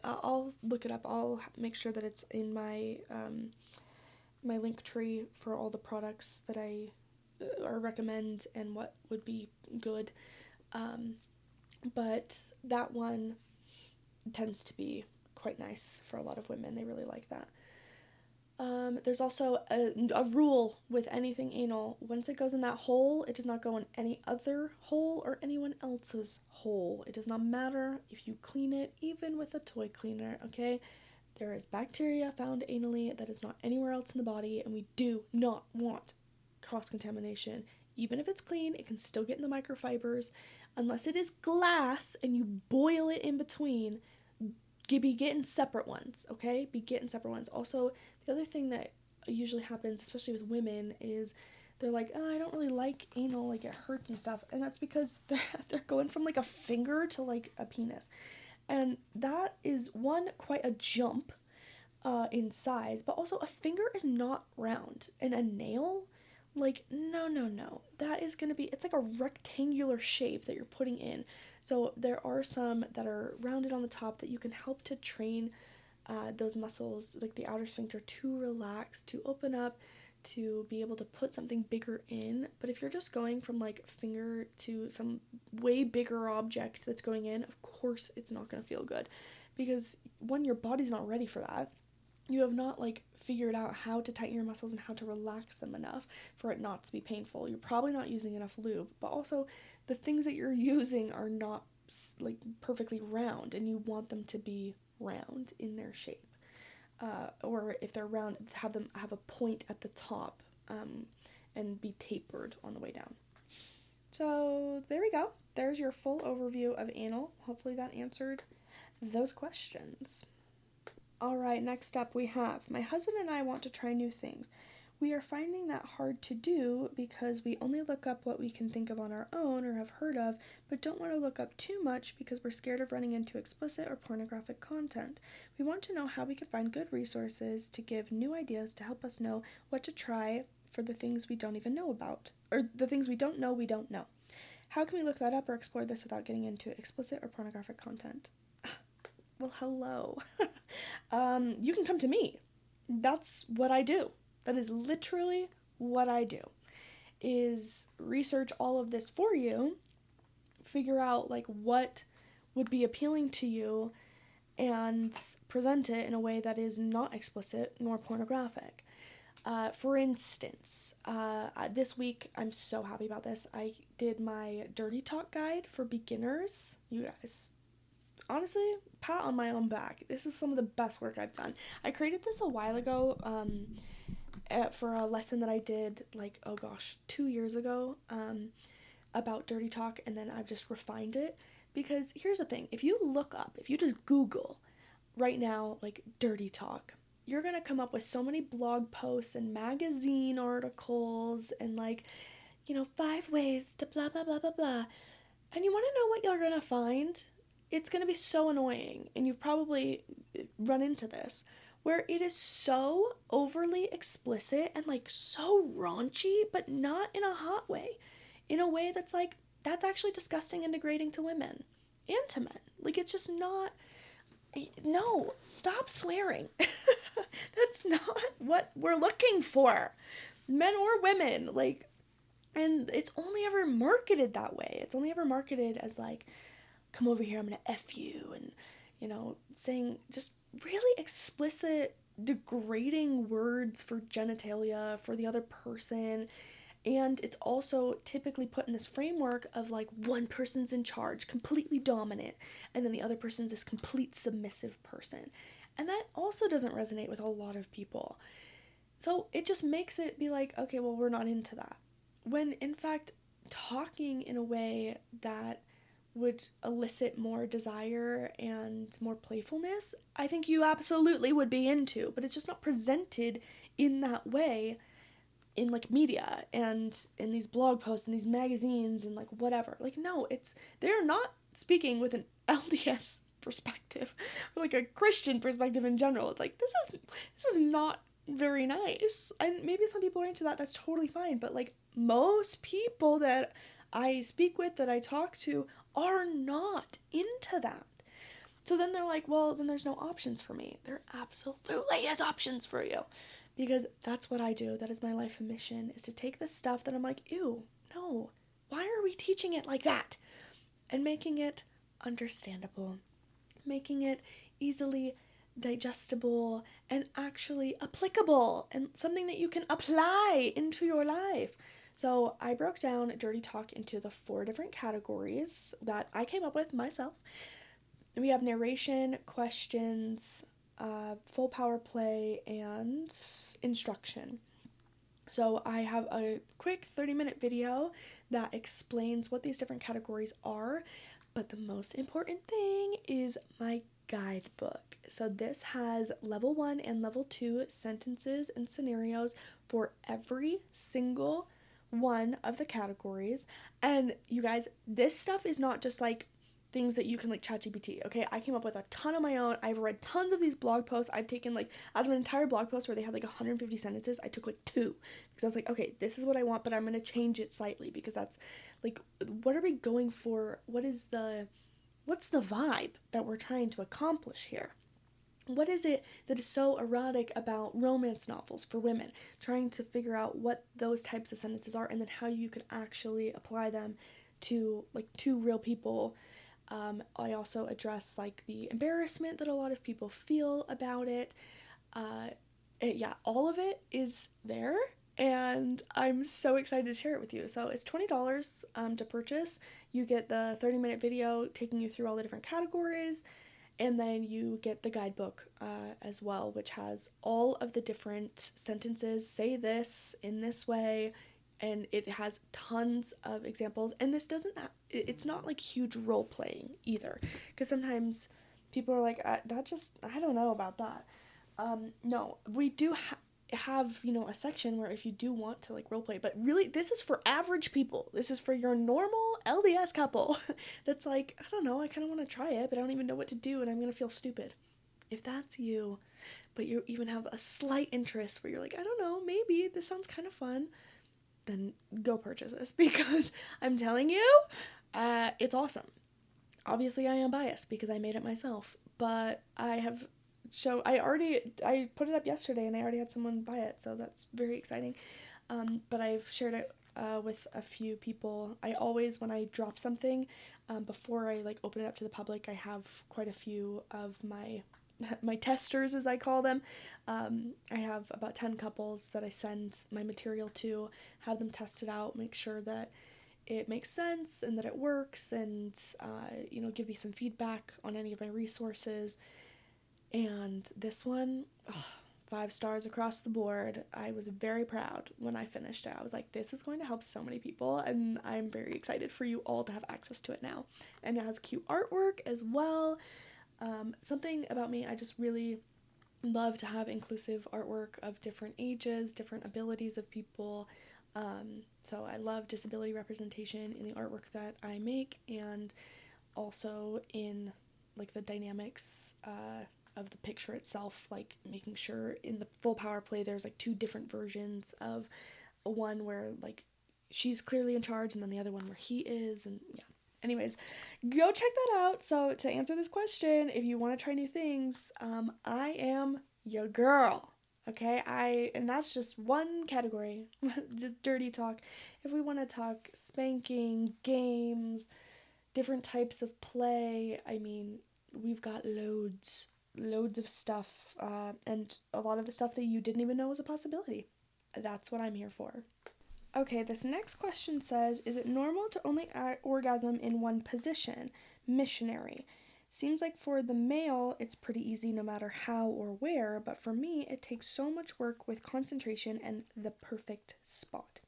I'll look it up. I'll make sure that it's in my my link tree for all the products that I recommend and what would be good. But that one tends to be quite nice for a lot of women. They really like that. There's also a rule with anything anal. Once it goes in that hole, it does not go in any other hole or anyone else's hole. It does not matter if you clean it, even with a toy cleaner, okay? There is bacteria found anally that is not anywhere else in the body, and we do not want cross-contamination. Even if it's clean, it can still get in the microfibers. Unless it is glass and you boil it in between, be getting separate ones, okay? Be getting separate ones. Also, the other thing that usually happens, especially with women, is they're like, oh, I don't really like anal, like it hurts and stuff. And that's because they're going from like a finger to like a penis. And that is, one, quite a jump in size, but also a finger is not round. And a nail, like, no. That is going to be, it's like a rectangular shape that you're putting in. So there are some that are rounded on the top that you can help to train those muscles, like the outer sphincter, to relax, to open up, to be able to put something bigger in. But if you're just going from like finger to some way bigger object that's going in, of course it's not going to feel good. Because one, your body's not ready for that. You have not like figured out how to tighten your muscles and how to relax them enough for it not to be painful. You're probably not using enough lube, but also the things that you're using are not like perfectly round, and you want them to be round in their shape. Or if they're round, have them have a point at the top, and be tapered on the way down. So there we go. There's your full overview of anal. Hopefully that answered those questions. Alright, next up we have, my husband and I want to try new things. We are finding that hard to do because we only look up what we can think of on our own or have heard of, but don't want to look up too much because we're scared of running into explicit or pornographic content. We want to know how we can find good resources to give new ideas to help us know what to try for the things we don't even know about, or the things we don't know. How can we look that up or explore this without getting into explicit or pornographic content? Well, hello. You can come to me. That's what I do. That is literally what I do, is research all of this for you, figure out like what would be appealing to you and present it in a way that is not explicit nor pornographic. For instance, this week, I'm so happy about this. I did my dirty talk guide for beginners. You guys, honestly, pat on my own back. This is some of the best work I've done. I created this a while ago for a lesson that I did, 2 years ago about dirty talk, and then I've just refined it. Because here's the thing, if you just Google right now, dirty talk, you're gonna come up with so many blog posts and magazine articles and 5 ways to blah blah blah blah blah. And you wanna know what you're gonna find? It's gonna be so annoying, and you've probably run into this, where it is so overly explicit and so raunchy, but not in a hot way. In a way that's actually disgusting and degrading to women and to men. It's just not. No, stop swearing. That's not what we're looking for, men or women. And it's only ever marketed that way. It's only ever marketed as come over here, I'm gonna F you, and saying just really explicit, degrading words for genitalia for the other person. And it's also typically put in this framework of one person's in charge, completely dominant, and then the other person's this complete submissive person. And that also doesn't resonate with a lot of people. So it just makes it be okay, well, we're not into that. When in fact, talking in a way that would elicit more desire and more playfulness, I think you absolutely would be into, but it's just not presented in that way in media and in these blog posts and these magazines and whatever. No, they're not speaking with an LDS perspective or a Christian perspective in general. It's this is not very nice. And maybe some people are into that, that's totally fine, but most people that I speak with, that I talk to, are not into that. So then they're well, then there's no options for me. There absolutely is options for you. Because that's what I do. That is my life mission, is to take this stuff that I'm ew, no, why are we teaching it like that? And making it understandable, making it easily digestible and actually applicable, and something that you can apply into your life. So I broke down dirty talk into the 4 different categories that I came up with myself. We have narration, questions, full power play, and instruction. So I have a quick 30-minute video that explains what these different categories are, but the most important thing is my guidebook. So this has level 1 and level 2 sentences and scenarios for every single one of the categories. And you guys, this stuff is not just things that you can ChatGPT. Okay, I came up with a ton of my own. I've read tons of these blog posts. I've taken out of an entire blog post where they had 150 sentences, I took 2, because I was okay, this is what I want, but I'm gonna change it slightly, because that's what are we going for? What's the vibe that we're trying to accomplish here? What is it that is so erotic about romance novels for women? Trying to figure out what those types of sentences are, and then how you could actually apply them to two real people. I also address the embarrassment that a lot of people feel about it. All of it is there, and I'm so excited to share it with you. So it's $20 to purchase. You get the 30-minute video taking you through all the different categories, and then you get the guidebook as well, which has all of the different sentences. Say this in this way. And it has tons of examples, and this it's not huge role playing either, because sometimes people are I don't know about that. No, we do have a section where if you do want to role play, but really this is for average people. This is for your normal LDS couple that's I don't know, I kind of want to try it, but I don't even know what to do, and I'm gonna feel stupid. If that's you, but you even have a slight interest where you're I don't know, maybe this sounds kind of fun, then go purchase this, because I'm telling you, it's awesome. Obviously, I am biased because I made it myself, but I put it up yesterday, and I already had someone buy it, so that's very exciting. But I've shared it with a few people. I always, when I drop something, before I like open it up to the public, I have quite a few of my my testers, as I call them. I have about 10 couples that I send my material to, have them test it out, make sure that it makes sense and that it works, and give me some feedback on any of my resources. And this one, 5 stars across the board. I was very proud when I finished it. I was like, this is going to help so many people, and I'm very excited for you all to have access to it now. And it has cute artwork as well. Something about me, I just really love to have inclusive artwork of different ages, different abilities of people. So I love disability representation in the artwork that I make, and also in like the dynamics of the picture itself, like making sure in the full power play there's like 2 different versions of one where like she's clearly in charge, and then the other one where he is. And yeah, anyways, go check that out. So to answer this question, if you want to try new things, I am your girl. Okay, and that's just one category, just dirty talk. If we want to talk spanking, games, different types of play, I mean, we've got loads of stuff, and a lot of the stuff that you didn't even know was a possibility. That's what I'm here for. Okay, this next question says, is it normal to only orgasm in one position? Missionary. Seems like for the male, it's pretty easy no matter how or where, but for me, it takes so much work with concentration and the perfect spot.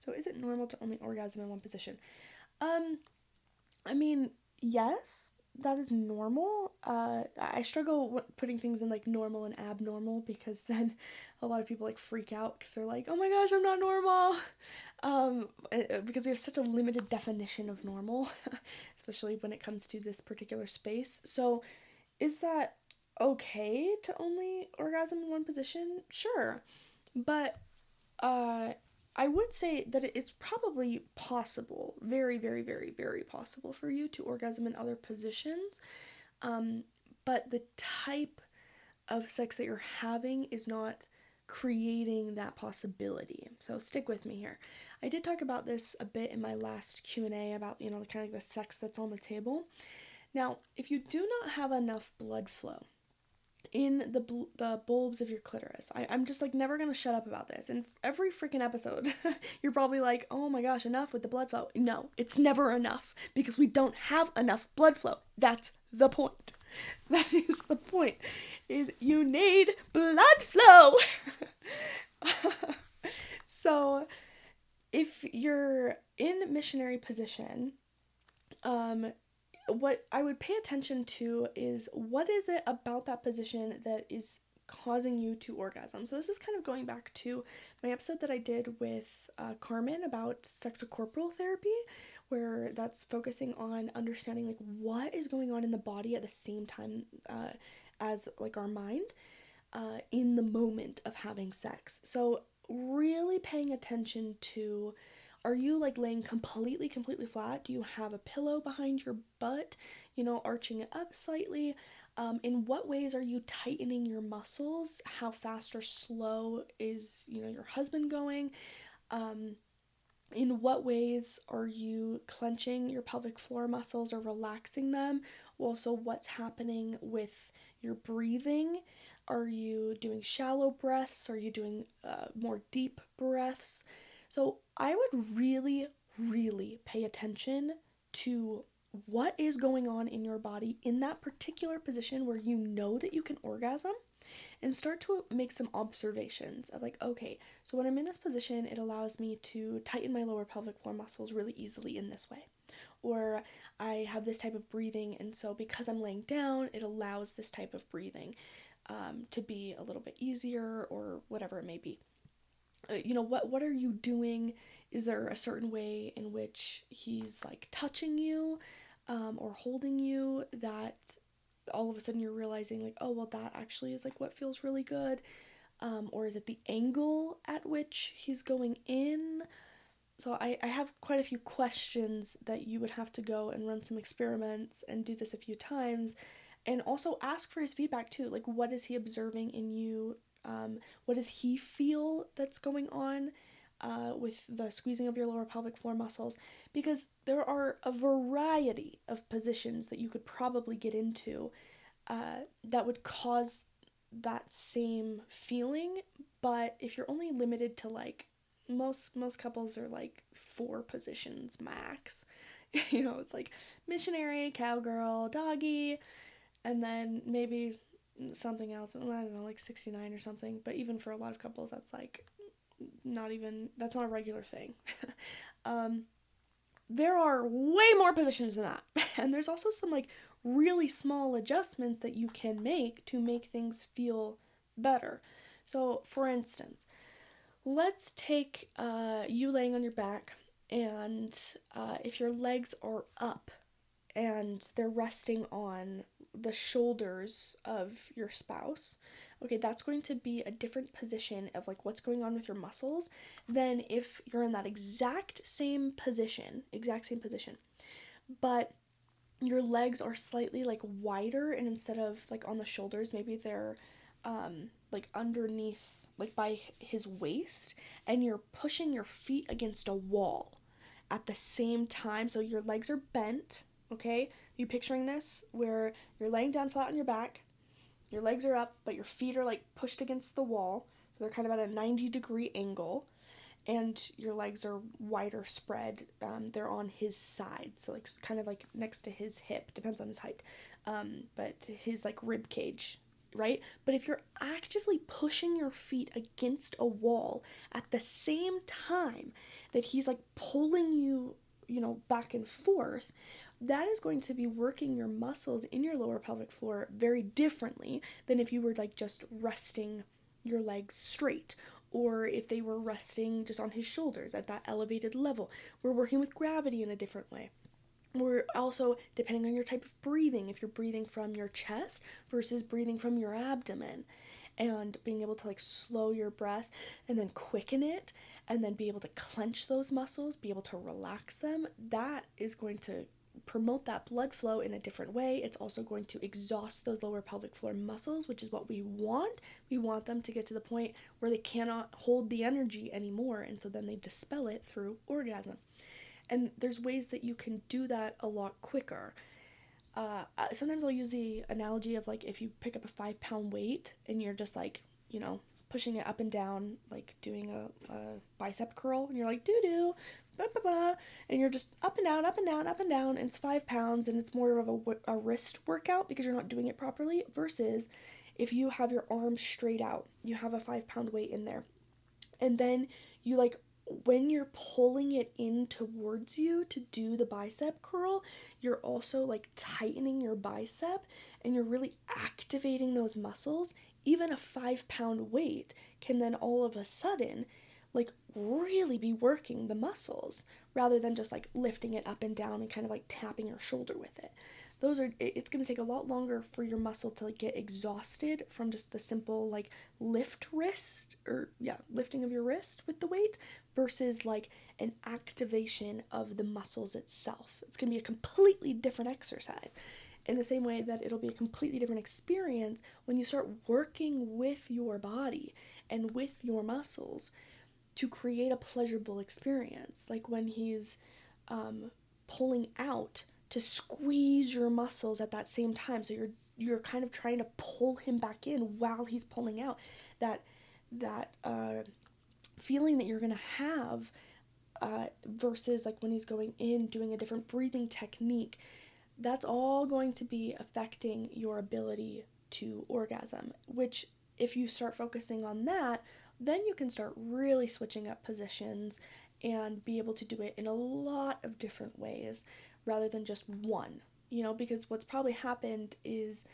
So is it normal to only orgasm in one position? I mean, yes, that is normal. I struggle putting things in like normal and abnormal, because then a lot of people like freak out because they're like, oh my gosh, I'm not normal. Because we have such a limited definition of normal, especially when it comes to this particular space. So is that okay to only orgasm in one position? Sure. But I would say that it's probably possible, very, very, very, very possible for you to orgasm in other positions, but the type of sex that you're having is not creating that possibility. So stick with me here. I did talk about this a bit in my last Q&A about, kind of like the sex that's on the table. Now, if you do not have enough blood flow in the bulbs of your clitoris. I'm just like never gonna shut up about this. And every freaking episode, you're probably like, oh my gosh, enough with the blood flow. No, it's never enough, because we don't have enough blood flow. That's the point. That is the point, is you need blood flow. So if you're in missionary position, what I would pay attention to is, what is it about that position that is causing you to orgasm? So this is kind of going back to my episode that I did with Carmen about sexocorporal therapy, where that's focusing on understanding like what is going on in the body at the same time as like our mind in the moment of having sex. So really paying attention to, are you like laying completely flat? Do you have a pillow behind your butt, arching it up slightly? In what ways are you tightening your muscles? How fast or slow is, your husband going? In what ways are you clenching your pelvic floor muscles or relaxing them? Also, what's happening with your breathing? Are you doing shallow breaths? Are you doing more deep breaths? So I would really, really pay attention to what is going on in your body in that particular position where you know that you can orgasm, and start to make some observations of like, okay, so when I'm in this position, it allows me to tighten my lower pelvic floor muscles really easily in this way. Or I have this type of breathing, and so because I'm laying down, it allows this type of breathing to be a little bit easier, or whatever it may be. What are you doing? Is there a certain way in which he's like touching you or holding you that all of a sudden you're realizing like, oh, well, that actually is like what feels really good? Or is it the angle at which he's going in? So I have quite a few questions that you would have to go and run some experiments and do this a few times, and also ask for his feedback too. Like, what is he observing in you? What does he feel that's going on? with the squeezing of your lower pelvic floor muscles, because there are a variety of positions that you could probably get into that would cause that same feeling. But if you're only limited to like most couples are like 4 positions max. It's like missionary, cowgirl, doggy, and then maybe something else. I don't know, like 69 or something. But even for a lot of couples, that's like that's not a regular thing. um, there are way more positions than that. And there's also some like really small adjustments that you can make to make things feel better. So, for instance, let's take you laying on your back, and if your legs are up and they're resting on the shoulders of your spouse, okay, that's going to be a different position of like what's going on with your muscles than if you're in that exact same position, but your legs are slightly like wider, and instead of like on the shoulders, maybe they're like underneath, like by his waist, and you're pushing your feet against a wall at the same time. So your legs are bent, okay? You picturing this where you're laying down flat on your back, your legs are up, but your feet are like pushed against the wall. So they're kind of at a 90-degree angle, and your legs are wider spread. They're on his side, so like kind of like next to his hip, depends on his height, but his like rib cage, right? But if you're actively pushing your feet against a wall at the same time that he's like pulling you, back and forth, that is going to be working your muscles in your lower pelvic floor very differently than if you were like just resting your legs straight, or if they were resting just on his shoulders at that elevated level. We're working with gravity in a different way. We're also, depending on your type of breathing, if you're breathing from your chest versus breathing from your abdomen, and being able to like slow your breath and then quicken it, and then be able to clench those muscles, be able to relax them, that is going to promote that blood flow in a different way. It's also going to exhaust those lower pelvic floor muscles, which is what we want. We want them to get to the point where they cannot hold the energy anymore, and so then they dispel it through orgasm. And there's ways that you can do that a lot quicker. Sometimes I'll use the analogy of like if you pick up a 5-pound weight and you're just like, pushing it up and down, like doing a bicep curl, and you're like doo doo, blah, blah, blah, and you're just up and down, up and down, up and down, and it's 5 pounds, and it's more of a wrist workout because you're not doing it properly, versus if you have your arms straight out, you have a 5-pound weight in there, and then you like, when you're pulling it in towards you to do the bicep curl, you're also like tightening your bicep, and you're really activating those muscles. Even a 5-pound weight can then all of a sudden like really be working the muscles, rather than just like lifting it up and down and kind of like tapping your shoulder with it. It's going to take a lot longer for your muscle to like get exhausted from just the simple like lifting of your wrist with the weight, versus like an activation of the muscles itself. It's going to be a completely different exercise, in the same way that it'll be a completely different experience when you start working with your body and with your muscles to create a pleasurable experience. Like when he's pulling out, to squeeze your muscles at that same time, so you're kind of trying to pull him back in while he's pulling out. That feeling that you're gonna have, versus like when he's going in, doing a different breathing technique, that's all going to be affecting your ability to orgasm, which if you start focusing on that, then you can start really switching up positions and be able to do it in a lot of different ways rather than just one. Because what's probably happened is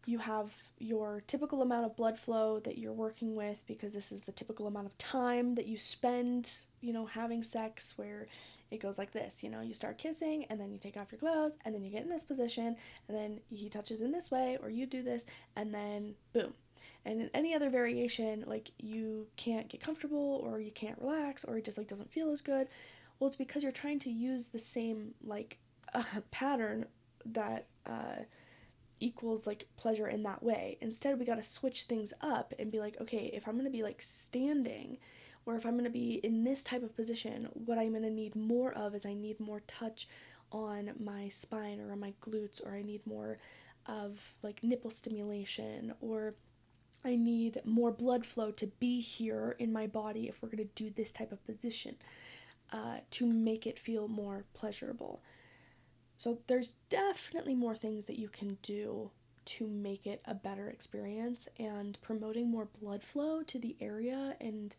you have your typical amount of blood flow that you're working with, because this is the typical amount of time that you spend, having sex, where it goes like this. You start kissing, and then you take off your clothes, and then you get in this position, and then he touches in this way, or you do this, and then boom. And in any other variation, like you can't get comfortable, or you can't relax, or it just like doesn't feel as good. Well, it's because you're trying to use the same like pattern that equals like pleasure in that way. Instead, we got to switch things up and be like, okay, if I'm going to be like standing, Or if I'm going to be in this type of position, what I'm going to need more of is I need more touch on my spine or on my glutes, or I need more of like nipple stimulation, or I need more blood flow to be here in my body if we're going to do this type of position to make it feel more pleasurable. So there's definitely more things that you can do to make it a better experience, and promoting more blood flow to the area and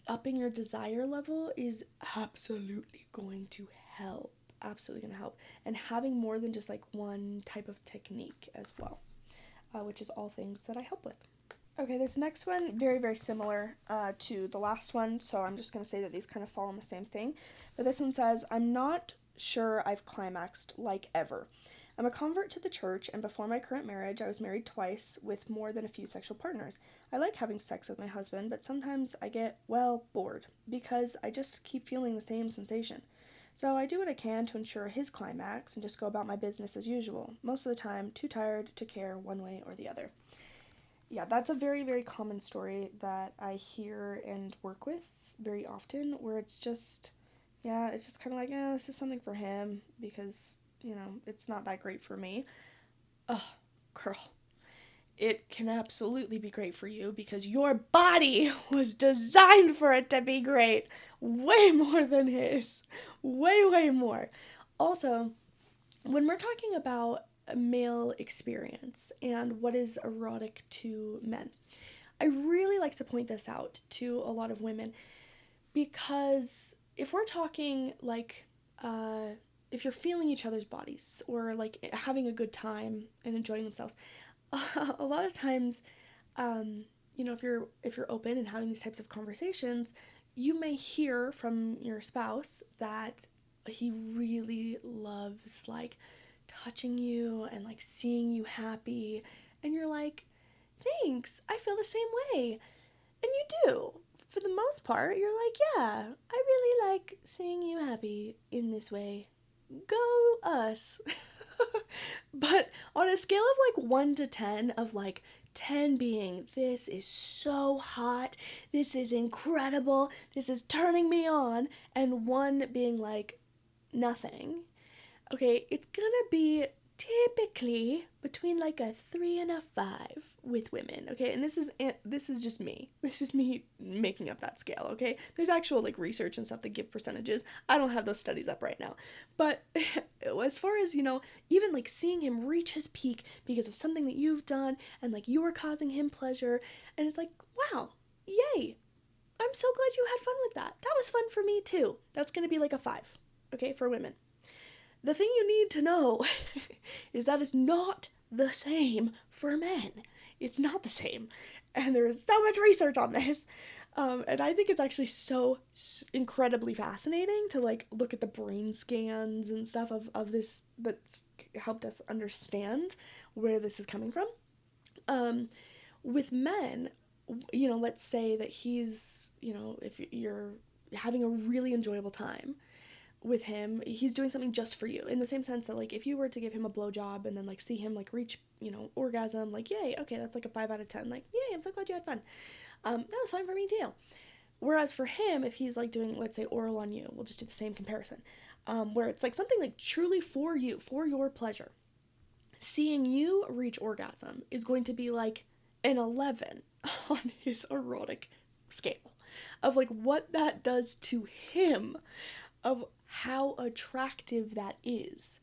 upping your desire level is absolutely going to help. Absolutely going to help. And having more than just like one type of technique as well, which is all things that I help with. Okay, this next one, very, very similar to the last one, so I'm just going to say that these kind of fall on the same thing. But this one says, I'm not sure I've climaxed like ever. I'm a convert to the church, and before my current marriage, I was married twice with more than a few sexual partners. I like having sex with my husband, but sometimes I get, bored, because I just keep feeling the same sensation. So I do what I can to ensure his climax and just go about my business as usual. Most of the time, too tired to care one way or the other. Yeah, that's a very, very common story that I hear and work with very often, where it's just kind of like, this is something for him because, it's not that great for me. Ugh, girl. It can absolutely be great for you because your body was designed for it to be great. Way more than his. Way, way more. Also, when we're talking about a male experience and what is erotic to men, I really like to point this out to a lot of women, because if we're talking like if you're feeling each other's bodies or like having a good time and enjoying themselves, a lot of times if you're open and having these types of conversations, you may hear from your spouse that he really loves like touching you and like seeing you happy, and you're like, thanks, I feel the same way. And you do. For the most part, you're like, yeah, I really like seeing you happy in this way. Go us. But on a scale of like 1 to 10, of like 10 being, this is so hot, this is incredible, this is turning me on, and 1 being like, nothing. Okay, it's gonna be typically between like a 3 and a 5 with women, okay? And this is just me. This is me making up that scale, okay? There's actual like research and stuff that give percentages. I don't have those studies up right now. But as far as, even like seeing him reach his peak because of something that you've done and like you're causing him pleasure, and it's like, wow, yay. I'm so glad you had fun with that. That was fun for me too. That's gonna be like a 5, okay, for women. The thing you need to know is that it's not the same for men. It's not the same. And there is so much research on this. And I think it's actually so incredibly fascinating to like look at the brain scans and stuff of this that's helped us understand where this is coming from. With men, let's say that he's, if you're having a really enjoyable time with him, he's doing something just for you, in the same sense that like if you were to give him a blowjob and then like see him like reach orgasm, like yay, okay, that's like a 5 out of 10, like yay, I'm so glad you had fun. That was fun for me too. Whereas for him, if he's like doing, let's say, oral on you, we'll just do the same comparison, where it's like something like truly for you, for your pleasure, seeing you reach orgasm is going to be like an 11 on his erotic scale of like what that does to him, of how attractive that is,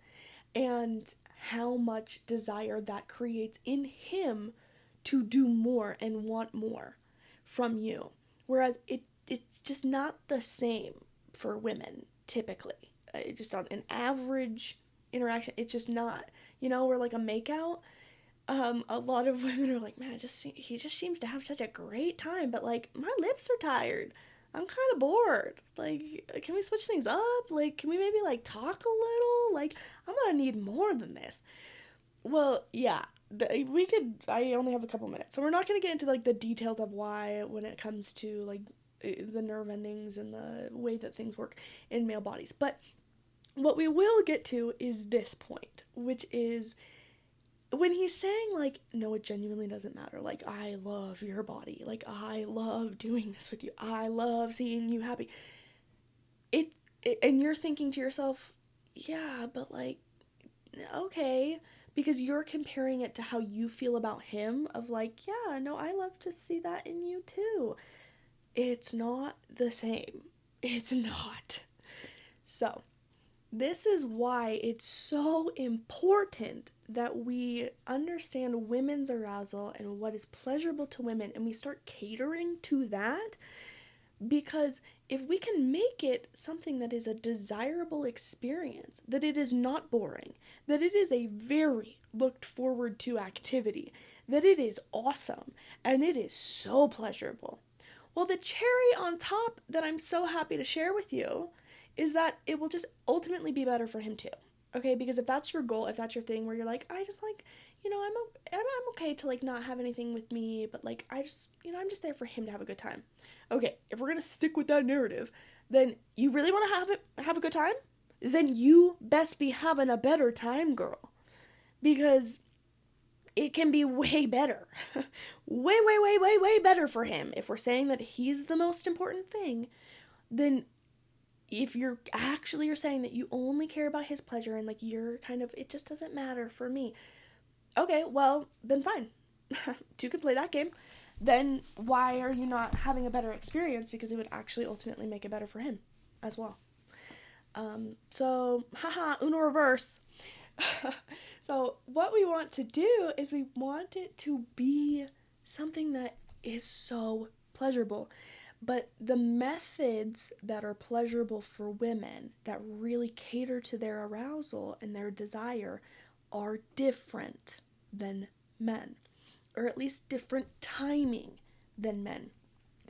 and how much desire that creates in him to do more and want more from you. Whereas it's just not the same for women, typically. Just on an average interaction, it's just not. We're like a makeout. A lot of women are like, man, he just seems to have such a great time, but like my lips are tired. I'm kind of bored. Like, can we switch things up? Like, can we maybe like talk a little? Like, I'm gonna need more than this. Well, yeah, I only have a couple minutes, so we're not gonna get into like the details of why when it comes to like the nerve endings and the way that things work in male bodies. But what we will get to is this point, which is when he's saying, like, no, it genuinely doesn't matter. Like, I love your body. Like, I love doing this with you. I love seeing you happy. And you're thinking to yourself, yeah, but like, okay, because you're comparing it to how you feel about him, of like, yeah, no, I love to see that in you too. It's not the same. It's not. So, this is why it's so important that we understand women's arousal and what is pleasurable to women, and we start catering to that, because if we can make it something that is a desirable experience, that it is not boring, that it is a very looked forward to activity, that it is awesome, and it is so pleasurable. Well, the cherry on top that I'm so happy to share with you is that it will just ultimately be better for him too. Okay, because if that's your goal, if that's your thing where you're like, I just like, I'm okay to like not have anything with me, but like I just, I'm just there for him to have a good time. Okay, if we're gonna stick with that narrative, then you really want to have a good time? Then you best be having a better time, girl, because it can be way better. Way better for him. If we're saying that he's the most important thing, then if you're saying that you only care about his pleasure and like you're kind of, it just doesn't matter for me. Okay, well, then fine. Two can play that game. Then why are you not having a better experience? Because it would actually ultimately make it better for him as well. So, haha, Uno reverse. So what we want to do is we want it to be something that is so pleasurable. But the methods that are pleasurable for women, that really cater to their arousal and their desire, are different than men. Or at least different timing than men.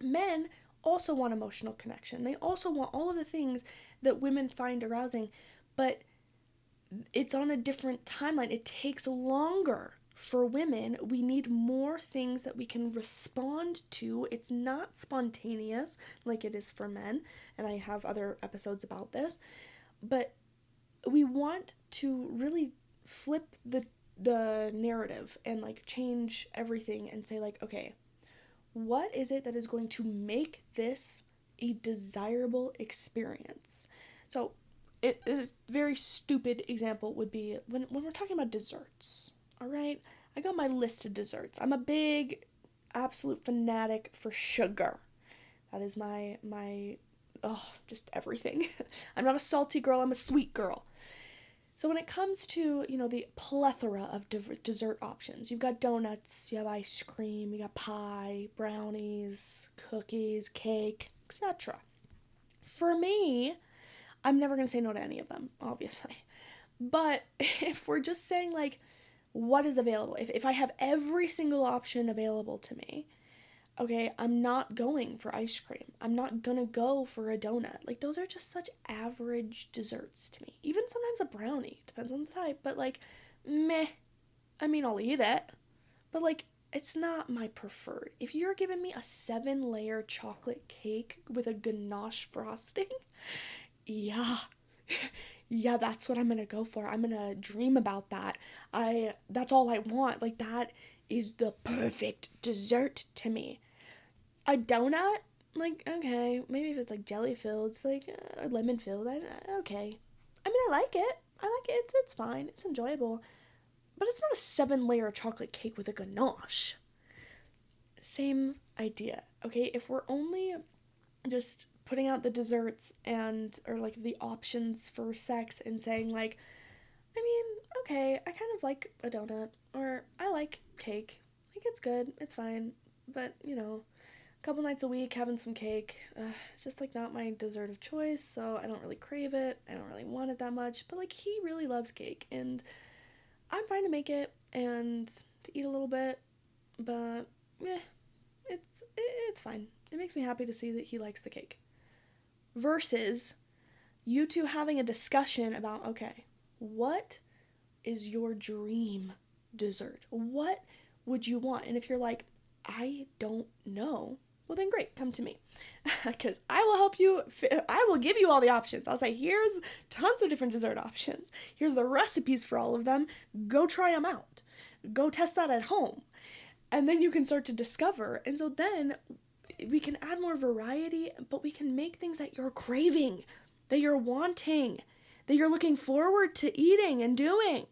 Men also want emotional connection. They also want all of the things that women find arousing, but it's on a different timeline. It takes longer for women. We need more things that we can respond to. It's not spontaneous like it is for men, and I have other episodes about this, but we want to really flip the narrative and like change everything and say like, okay, what is it that is going to make this a desirable experience? So a very stupid example would be when we're talking about desserts. All right, I got my list of desserts. I'm a big absolute fanatic for sugar. That is my just everything. I'm not a salty girl, I'm a sweet girl. So when it comes to, the plethora of dessert options, you've got donuts, you have ice cream, you got pie, brownies, cookies, cake, etc. For me, I'm never going to say no to any of them, obviously. But if we're just saying, like, what is available, if I have every single option available to me, okay, I'm not going for ice cream. I'm not gonna go for a donut. Like, those are just such average desserts to me. Even sometimes a brownie, depends on the type, but like, meh. I mean, I'll eat it, but like, it's not my preferred. If you're giving me a 7-layer chocolate cake with a ganache frosting, yeah. Yeah, that's what I'm gonna go for. I'm gonna dream about that. That's all I want. Like, that is the perfect dessert to me. A donut, like, okay, maybe if it's like jelly filled, it's like lemon filled, okay. I mean, I like it. It's fine. It's enjoyable. But it's not a 7-layer chocolate cake with a ganache. Same idea, okay? If we're only just putting out the desserts or like the options for sex and saying like, I mean, okay, I kind of like a donut, or I like cake. Like, it's good, it's fine, but, a couple nights a week having some cake, it's just like not my dessert of choice, so I don't really crave it, I don't really want it that much, but like, he really loves cake, and I'm fine to make it and to eat a little bit, but it's fine. It makes me happy to see that he likes the cake. Versus you two having a discussion about, okay, what is your dream dessert? What would you want? And if you're like, I don't know, well then great, come to me. Because I will help you, I will give you all the options. I'll say, here's tons of different dessert options. Here's the recipes for all of them. Go try them out. Go test that at home. And then you can start to discover. And so then we can add more variety, but we can make things that you're craving, that you're wanting, that you're looking forward to eating and doing.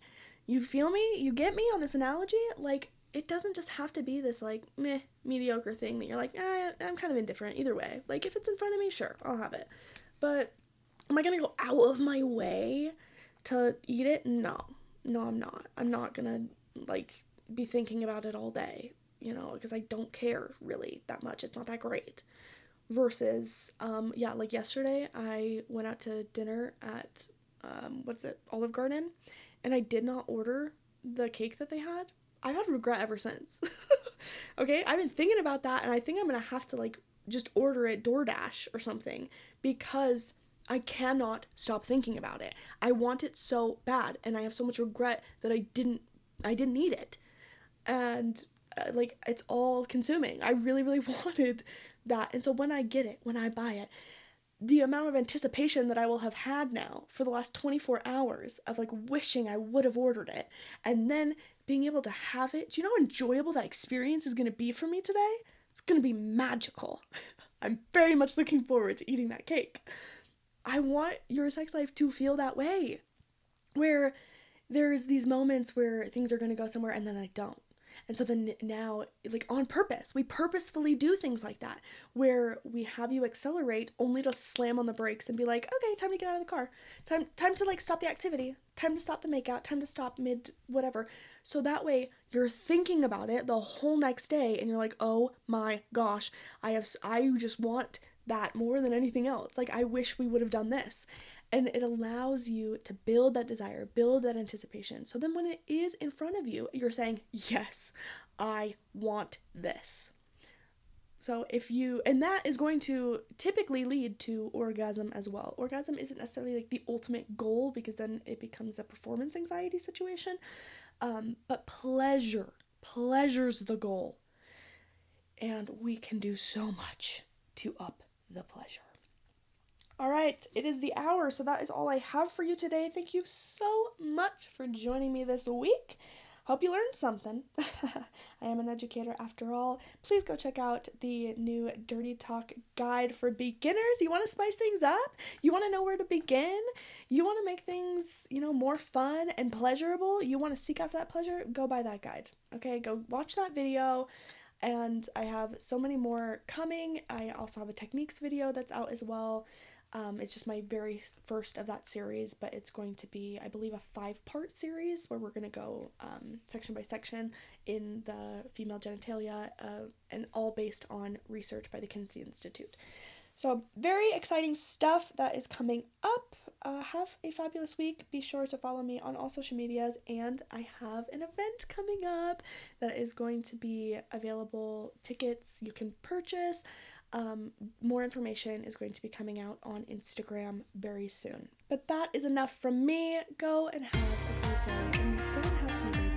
You feel me? You get me on this analogy? Like, it doesn't just have to be this, like, meh, mediocre thing that you're like, I'm kind of indifferent either way. Like, if it's in front of me, sure, I'll have it. But am I going to go out of my way to eat it? No, I'm not. I'm not going to, like, be thinking about it all day, because I don't care really that much. It's not that great. Versus, like yesterday, I went out to dinner at, Olive Garden, and I did not order the cake that they had. I've had regret ever since. Okay, I've been thinking about that, and I think I'm gonna have to, like, just order it DoorDash or something, because I cannot stop thinking about it. I want it so bad, and I have so much regret that I didn't eat it. And, it's all consuming. I really, really wanted that. And so when I get it, when I buy it, the amount of anticipation that I will have had now for the last 24 hours of, like, wishing I would have ordered it, and then being able to have it. Do you know how enjoyable that experience is going to be for me today? It's going to be magical. I'm very much looking forward to eating that cake. I want your sex life to feel that way, where there's these moments where things are going to go somewhere and then I don't. And so then now, like, on purpose, we purposefully do things like that, where we have you accelerate only to slam on the brakes and be like, okay, time to get out of the car. Time to, like, stop the activity. Time to stop the makeout. Time to stop mid whatever. So that way you're thinking about it the whole next day and you're like, oh my gosh, I just want that more than anything else. Like, I wish we would have done this. And it allows you to build that desire, build that anticipation. So then when it is in front of you, you're saying, yes, I want this. So and that is going to typically lead to orgasm as well. Orgasm isn't necessarily, like, the ultimate goal, because then it becomes a performance anxiety situation. But pleasure's the goal. And we can do so much to up the pleasure. All right, it is the hour, so that is all I have for you today. Thank you so much for joining me this week. Hope you learned something. I am an educator after all. Please go check out the new Dirty Talk guide for beginners. You want to spice things up? You want to know where to begin? You want to make things, more fun and pleasurable? You want to seek after that pleasure? Go buy that guide. Okay, go watch that video. And I have so many more coming. I also have a techniques video that's out as well. It's just my very first of that series, but it's going to be, I believe, a 5-part series where we're going to go section by section in the female genitalia, and all based on research by the Kinsey Institute. So very exciting stuff that is coming up. Have a fabulous week. Be sure to follow me on all social medias, and I have an event coming up that is going to be available. Tickets you can purchase. More information is going to be coming out on Instagram very soon. But that is enough from me. Go and have a great day, and go and have some